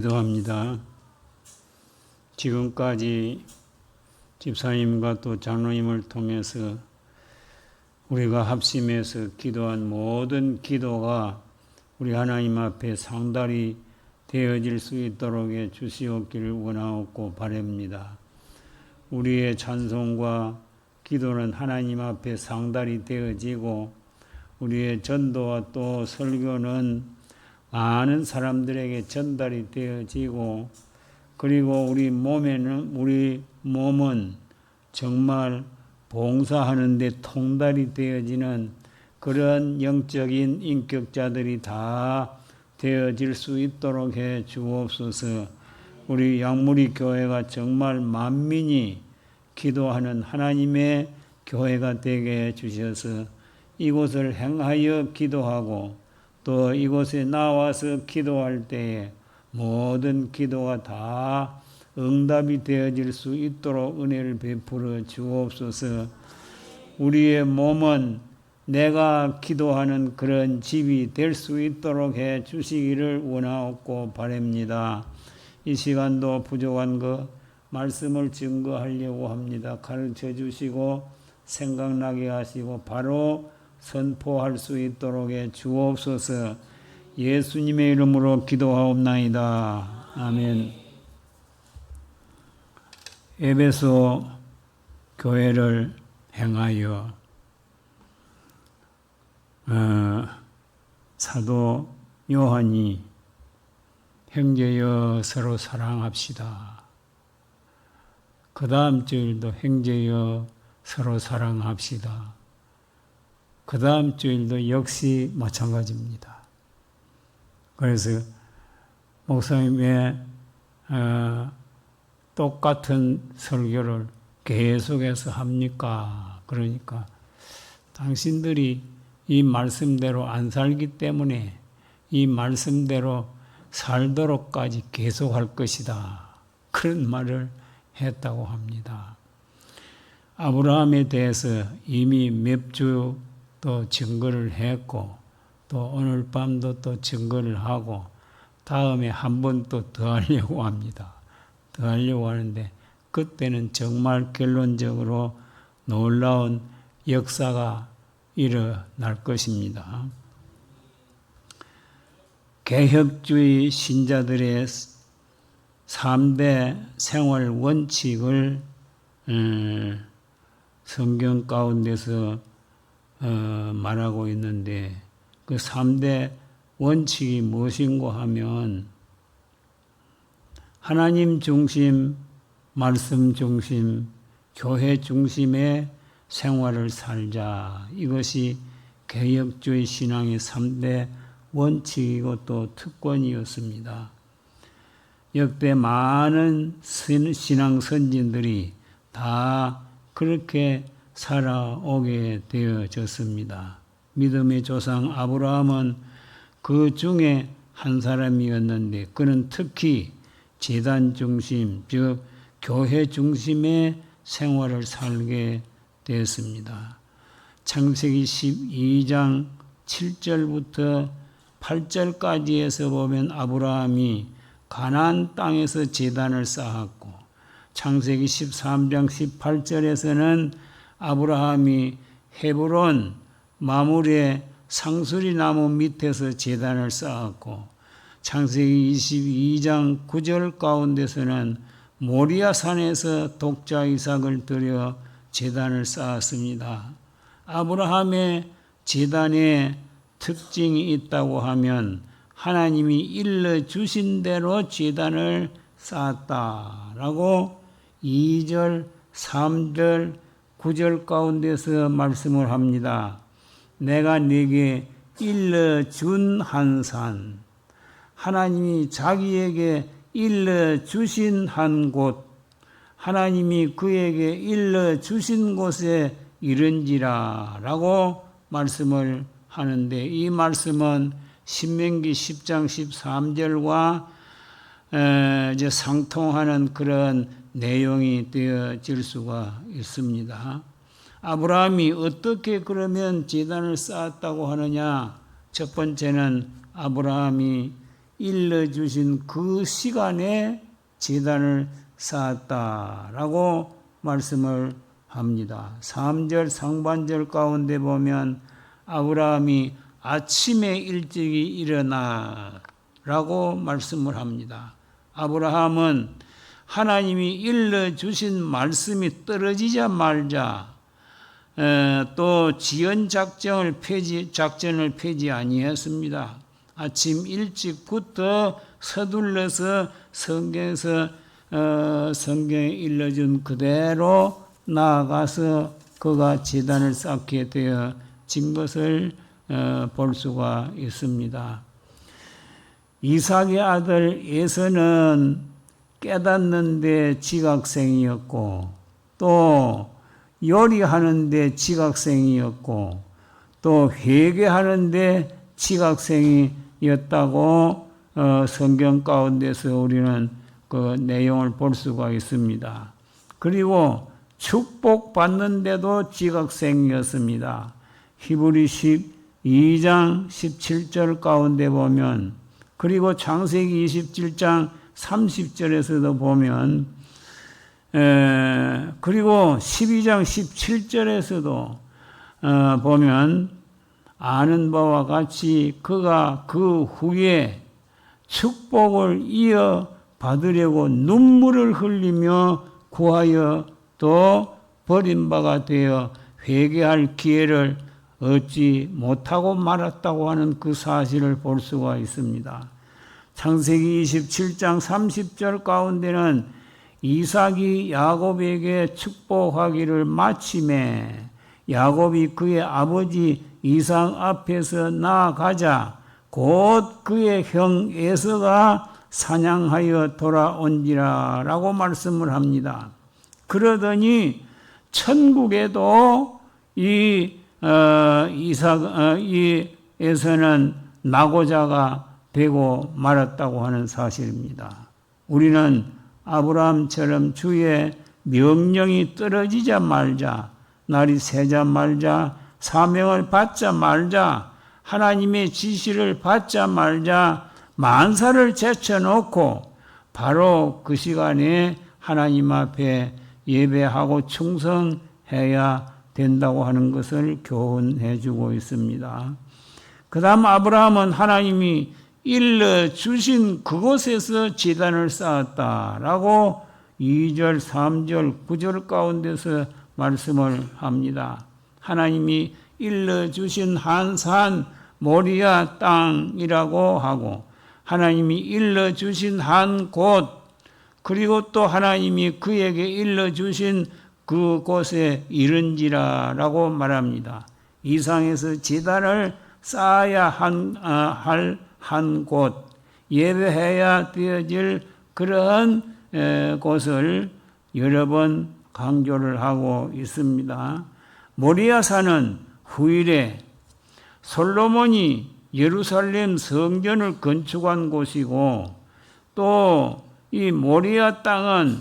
기도합니다. 지금까지 집사님과 또 장로님을 통해서 우리가 합심해서 기도한 모든 기도가 우리 하나님 앞에 상달이 되어질 수 있도록 해 주시옵기를 원하옵고 바랍니다. 우리의 찬송과 기도는 하나님 앞에 상달이 되어지고 우리의 전도와 또 설교는 많은 사람들에게 전달이 되어지고 그리고 우리 몸은 정말 봉사하는 데 통달이 되어지는 그런 영적인 인격자들이 다 되어질 수 있도록 해 주옵소서. 우리 양무리 교회가 정말 만민이 기도하는 하나님의 교회가 되게 해 주셔서 이곳을 행하여 기도하고 또 이곳에 나와서 기도할 때에 모든 기도가 다 응답이 되어질 수 있도록 은혜를 베풀어 주옵소서. 우리의 몸은 내가 기도하는 그런 집이 될 수 있도록 해 주시기를 원하옵고 바랍니다. 이 시간도 부족한 것 말씀을 증거하려고 합니다. 가르쳐 주시고 생각나게 하시고 바로 선포할 수 있도록 해 주옵소서. 예수님의 이름으로 기도하옵나이다. 아멘. 에베소 교회를 행하여 사도 요한이 형제여 서로 사랑합시다. 그 다음 주일도 형제여 서로 사랑합시다. 그 다음 주일도 역시 마찬가지입니다. 그래서 목사님의 똑같은 설교를 계속해서 합니까? 그러니까 당신들이 이 말씀대로 안 살기 때문에 이 말씀대로 살도록까지 계속할 것이다. 그런 말을 했다고 합니다. 아브라함에 대해서 이미 몇 주 또 증거를 했고 또 오늘 밤도 또 증거를 하고 다음에 한 번 또 더 하려고 합니다. 더 하려고 하는데 그때는 정말 결론적으로 놀라운 역사가 일어날 것입니다. 개혁주의 신자들의 3대 생활 원칙을 성경 가운데서 말하고 있는데 그 3대 원칙이 무엇인고 하면 하나님 중심, 말씀 중심, 교회 중심의 생활을 살자. 이것이 개혁주의 신앙의 3대 원칙이고 또 특권이었습니다. 역대 많은 신앙 선진들이 다 그렇게 살아오게 되어졌습니다. 믿음의 조상 아브라함은 그 중에 한 사람이었는데 그는 특히 제단 중심, 즉 교회 중심의 생활을 살게 되었습니다. 창세기 12장 7절부터 8절까지에서 보면 아브라함이 가나안 땅에서 제단을 쌓았고 창세기 13장 18절에서는 아브라함이 헤브론 마물의 상수리 나무 밑에서 제단을 쌓았고 창세기 22장 9절 가운데서는 모리아 산에서 독자 이삭을 들여 제단을 쌓았습니다. 아브라함의 제단에 특징이 있다고 하면 하나님이 일러주신 대로 제단을 쌓았다라고 2절, 3절, 9절 가운데서 말씀을 합니다. 내가 네게 일러준 한 산, 하나님이 자기에게 일러주신 한 곳, 하나님이 그에게 일러주신 곳에 이른지라 라고 말씀을 하는데 이 말씀은 신명기 10장 13절과 이제 상통하는 그런 내용이 되어질 수가 있습니다. 아브라함이 어떻게 그러면 제단을 쌓았다고 하느냐? 첫 번째는 아브라함이 일러주신 그 시간에 제단을 쌓았다라고 말씀을 합니다. 3절 상반절 가운데 보면 아브라함이 아침에 일찍이 일어나 라고 말씀을 합니다. 아브라함은 하나님이 일러주신 말씀이 떨어지자 말자 또 지연 작전을 폐지 아니했습니다. 아침 일찍부터 서둘러서 성경에 일러준 그대로 나아가서 그가 제단을 쌓게 되어진 것을 볼 수가 있습니다. 이삭의 아들 에서는 깨닫는데 지각생이었고 또 요리하는데 지각생이었고 또 회개하는데 지각생이었다고 성경 가운데서 우리는 그 내용을 볼 수가 있습니다. 그리고 축복받는데도 지각생이었습니다. 히브리 12장 17절 가운데 보면 그리고 창세기 27장 30절에서도 보면 그리고 12장 17절에서도 보면 아는 바와 같이 그가 그 후에 축복을 이어 받으려고 눈물을 흘리며 구하여 또 버림바가 되어 회개할 기회를 얻지 못하고 말았다고 하는 그 사실을 볼 수가 있습니다. 창세기 27장 30절 가운데는 이삭이 야곱에게 축복하기를 마침에 야곱이 그의 아버지 이삭 앞에서 나아가자 곧 그의 형 에서가 사냥하여 돌아온지라 라고 말씀을 합니다. 그러더니 천국에도 이 에서는 낙오자가 되고 말았다고 하는 사실입니다. 우리는 아브라함처럼 주의 명령이 떨어지자 말자, 날이 새자 말자, 사명을 받자 말자, 하나님의 지시를 받자 말자, 만사를 제쳐놓고 바로 그 시간에 하나님 앞에 예배하고 충성해야 된다고 하는 것을 교훈해 주고 있습니다. 그 다음 아브라함은 하나님이 일러주신 그곳에서 제단을 쌓았다라고 2절, 3절, 9절 가운데서 말씀을 합니다. 하나님이 일러주신 한 산 모리아 땅이라고 하고 하나님이 일러주신 한 곳 그리고 또 하나님이 그에게 일러주신 그곳에 이른지라라고 말합니다. 이상에서 제단을 쌓아야 할 한 곳, 예배해야 되어질 그런 곳을 여러 번 강조를 하고 있습니다. 모리아산은 후일에 솔로몬이 예루살렘 성전을 건축한 곳이고 또 이 모리아 땅은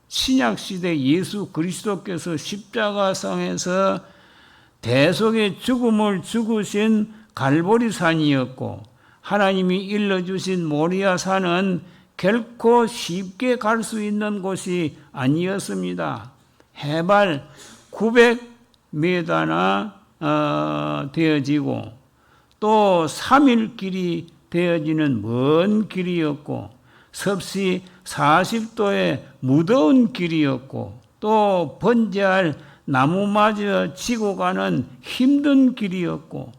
신약시대 예수 그리스도께서 십자가상에서 대속의 죽음을 죽으신 갈보리산이었고 하나님이 일러주신 모리아산은 결코 쉽게 갈 수 있는 곳이 아니었습니다. 해발 900m나 되어지고 또 3일 길이 되어지는 먼 길이었고 섭씨 40도의 무더운 길이었고 또 번제할 나무마저 지고 가는 힘든 길이었고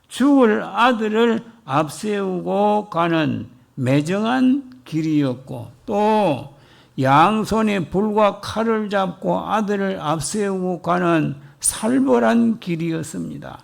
죽을 아들을 앞세우고 가는 매정한 길이었고 또 양손에 불과 칼을 잡고 아들을 앞세우고 가는 살벌한 길이었습니다.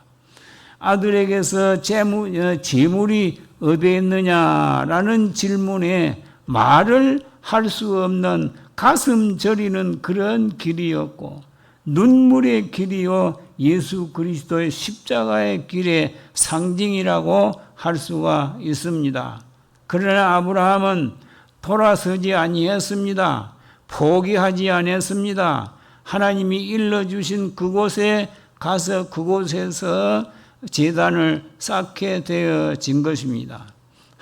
아들에게서 재물이 어디에 있느냐라는 질문에 말을 할 수 없는 가슴 저리는 그런 길이었고 눈물의 길이요 예수 그리스도의 십자가의 길의 상징이라고 할 수가 있습니다. 그러나 아브라함은 돌아서지 아니했습니다. 포기하지 않았습니다. 하나님이 일러주신 그곳에 가서 그곳에서 제단을 쌓게 되어진 것입니다.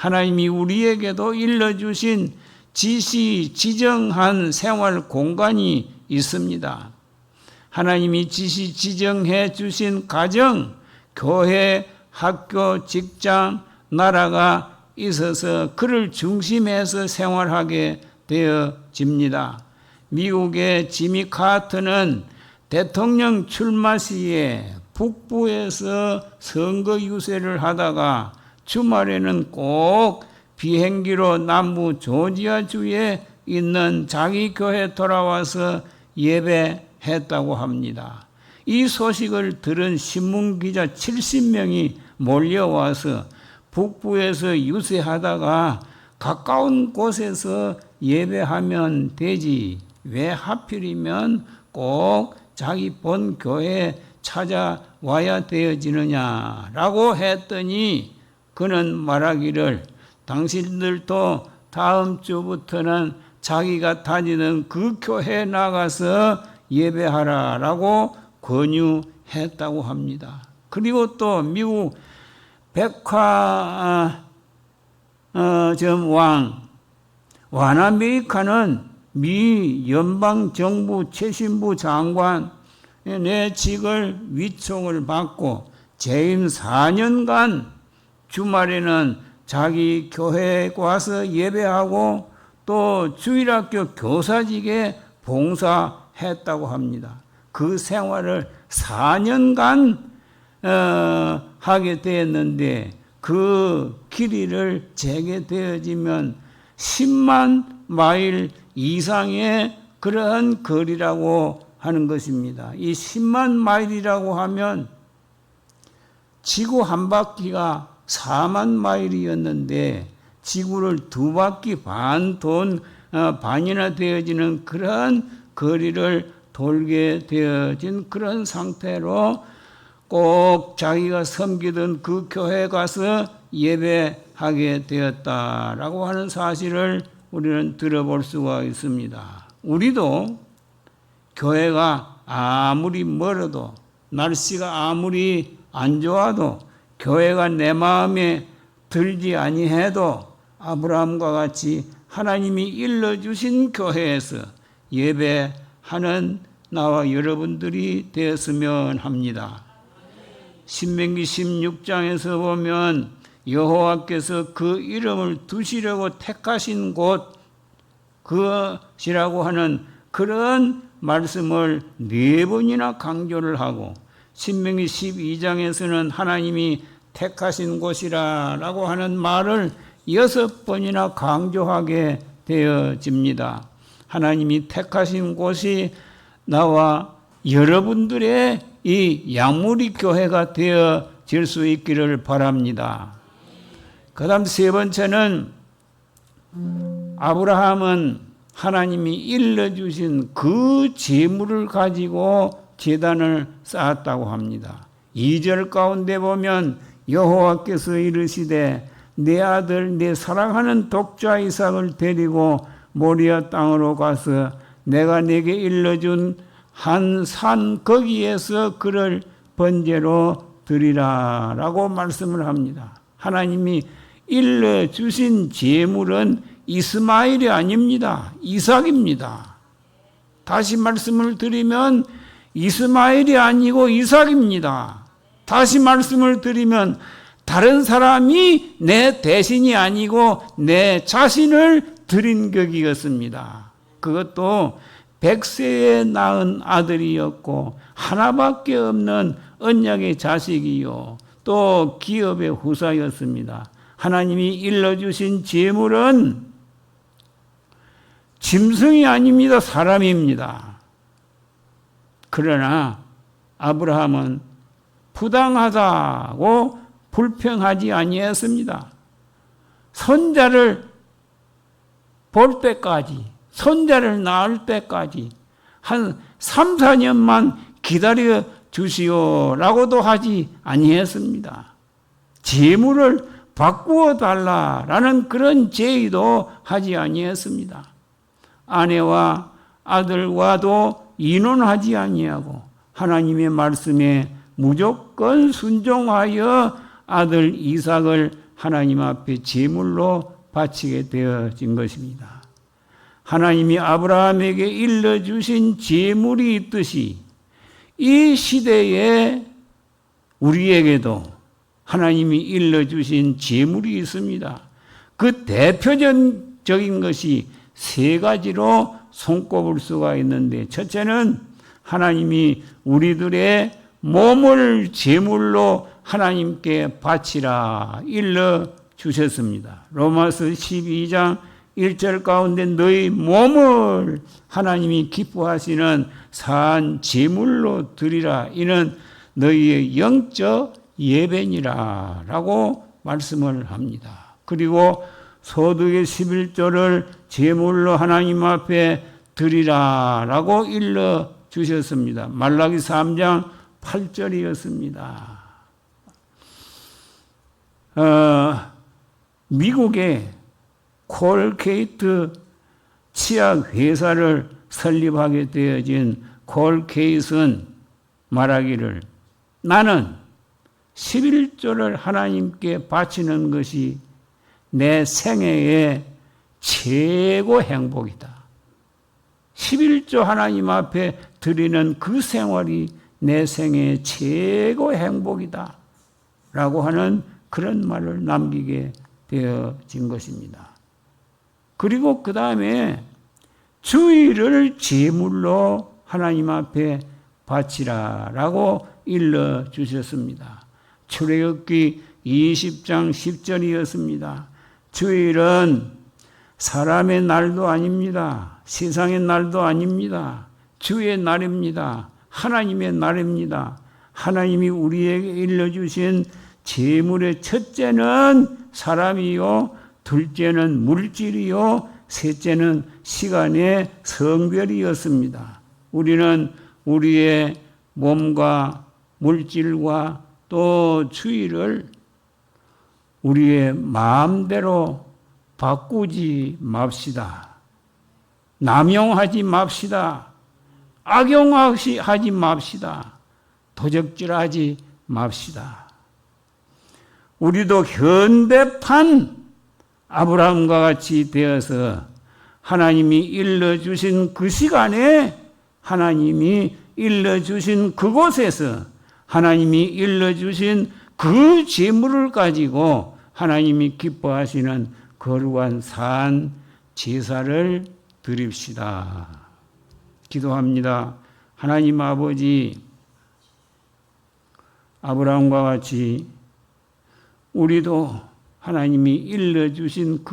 하나님이 우리에게도 일러주신 지시지정한 생활 공간이 있습니다. 하나님이 지시지정해 주신 가정, 교회, 학교, 직장, 나라가 있어서 그를 중심해서 생활하게 되어집니다. 미국의 지미 카터는 대통령 출마 시에 북부에서 선거 유세를 하다가 주말에는 꼭 비행기로 남부 조지아주에 있는 자기 교회에 돌아와서 예배했다고 합니다. 이 소식을 들은 신문기자 70명이 몰려와서 북부에서 유세하다가 가까운 곳에서 예배하면 되지 왜 하필이면 꼭 자기 본 교회에 찾아와야 되어지느냐라고 했더니 그는 말하기를 당신들도 다음 주부터는 자기가 다니는 그 교회에 나가서 예배하라라고 권유했다고 합니다. 그리고 또 미국 백화점 왕 와나메리카는 미 연방정부 최신부 장관의 직을 위촉을 받고 재임 4년간 주말에는 자기 교회에 와서 예배하고 또 주일학교 교사직에 봉사했다고 합니다. 그 생활을 4년간 하게 되었는데 그 길이를 재게 되어지면 10만 마일 이상의 그러한 거리라고 하는 것입니다. 이 10만 마일이라고 하면 지구 한 바퀴가 4만 마일이었는데 지구를 2바퀴 반 반이나 되어지는 그러한 거리를 돌게 되어진 그런 상태로 꼭 자기가 섬기던 그 교회에 가서 예배하게 되었다라고 하는 사실을 우리는 들어볼 수가 있습니다. 우리도 교회가 아무리 멀어도 날씨가 아무리 안 좋아도 교회가 내 마음에 들지 아니해도 아브라함과 같이 하나님이 일러주신 교회에서 예배하는 나와 여러분들이 되었으면 합니다. 신명기 16장에서 보면 여호와께서 그 이름을 두시려고 택하신 곳 그것이라고 하는 그런 말씀을 4번이나 강조를 하고 신명기 12장에서는 하나님이 택하신 곳이라고 하는 말을 6번이나 강조하게 되어집니다. 하나님이 택하신 곳이 나와 여러분들의 이 양무리 교회가 되어질 수 있기를 바랍니다. 그 다음 3번째는 아브라함은 하나님이 일러주신 그 재물을 가지고 제단을 쌓았다고 합니다. 2절 가운데 보면 여호와께서 이르시되 내 아들 내 사랑하는 독자 이삭을 데리고 모리아 땅으로 가서 내가 내게 일러준 한 산 거기에서 그를 번제로 드리라 라고 말씀을 합니다. 하나님이 일러주신 제물은 이스마엘이 아닙니다. 이삭입니다. 다시 말씀을 드리면 이스마엘이 아니고 이삭입니다. 다시 말씀을 드리면 다른 사람이 내 대신이 아니고 내 자신을 드린 격이었습니다. 그것도 100세에 낳은 아들이었고 하나밖에 없는 언약의 자식이요 또 기업의 후사였습니다. 하나님이 일러주신 제물은 짐승이 아닙니다. 사람입니다. 그러나 아브라함은 부당하다고 불평하지 아니했습니다. 손자를 볼 때까지, 손자를 낳을 때까지 한 3, 4년만 기다려 주시오라고도 하지 아니했습니다. 제물을 바꾸어 달라라는 그런 제의도 하지 아니했습니다. 아내와 아들과도 이혼하지 아니하고 하나님의 말씀에 무조건 순종하여 아들 이삭을 하나님 앞에 제물로 바치게 되어진 것입니다. 하나님이 아브라함에게 일러주신 제물이 있듯이 이 시대에 우리에게도 하나님이 일러주신 제물이 있습니다. 그 대표적인 것이 세 가지로 손꼽을 수가 있는데, 첫째는 하나님이 우리들의 몸을 제물로 하나님께 바치라 일러 주셨습니다. 로마서 12장 1절 가운데 너희 몸을 하나님이 기뻐하시는 산 제물로 드리라. 이는 너희의 영적 예배니라 라고 말씀을 합니다. 그리고 소득의 11조를 제물로 하나님 앞에 드리라 라고 일러 주셨습니다. 말라기 3장 8절이었습니다. 미국의 콜게이트 치약 회사를 설립하게 되어진 콜게이트는 말하기를 나는 11조를 하나님께 바치는 것이 내 생애의 최고 행복이다. 11조 하나님 앞에 드리는 그 생활이 내 생애의 최고 행복이다. 라고 하는 그런 말을 남기게 되어진 것입니다. 그리고 그 다음에 주일을 제물로 하나님 앞에 바치라 라고 일러 주셨습니다. 출애굽기 20장 10절이었습니다. 주일은 사람의 날도 아닙니다. 세상의 날도 아닙니다. 주의 날입니다. 하나님의 날입니다. 하나님이 우리에게 일러주신 제물의 첫째는 사람이요, 둘째는 물질이요, 셋째는 시간의 성별이었습니다. 우리는 우리의 몸과 물질과 또 주의를 우리의 마음대로 바꾸지 맙시다. 남용하지 맙시다. 악용하지 맙시다. 도적질하지 맙시다. 우리도 현대판 아브라함과 같이 되어서 하나님이 일러주신 그 시간에 하나님이 일러주신 그곳에서 하나님이 일러주신 그 제물을 가지고 하나님이 기뻐하시는 거룩한 산 제사를 드립시다. 기도합니다. 하나님 아버지, 아브라함과 같이 우리도 하나님이 일러주신 그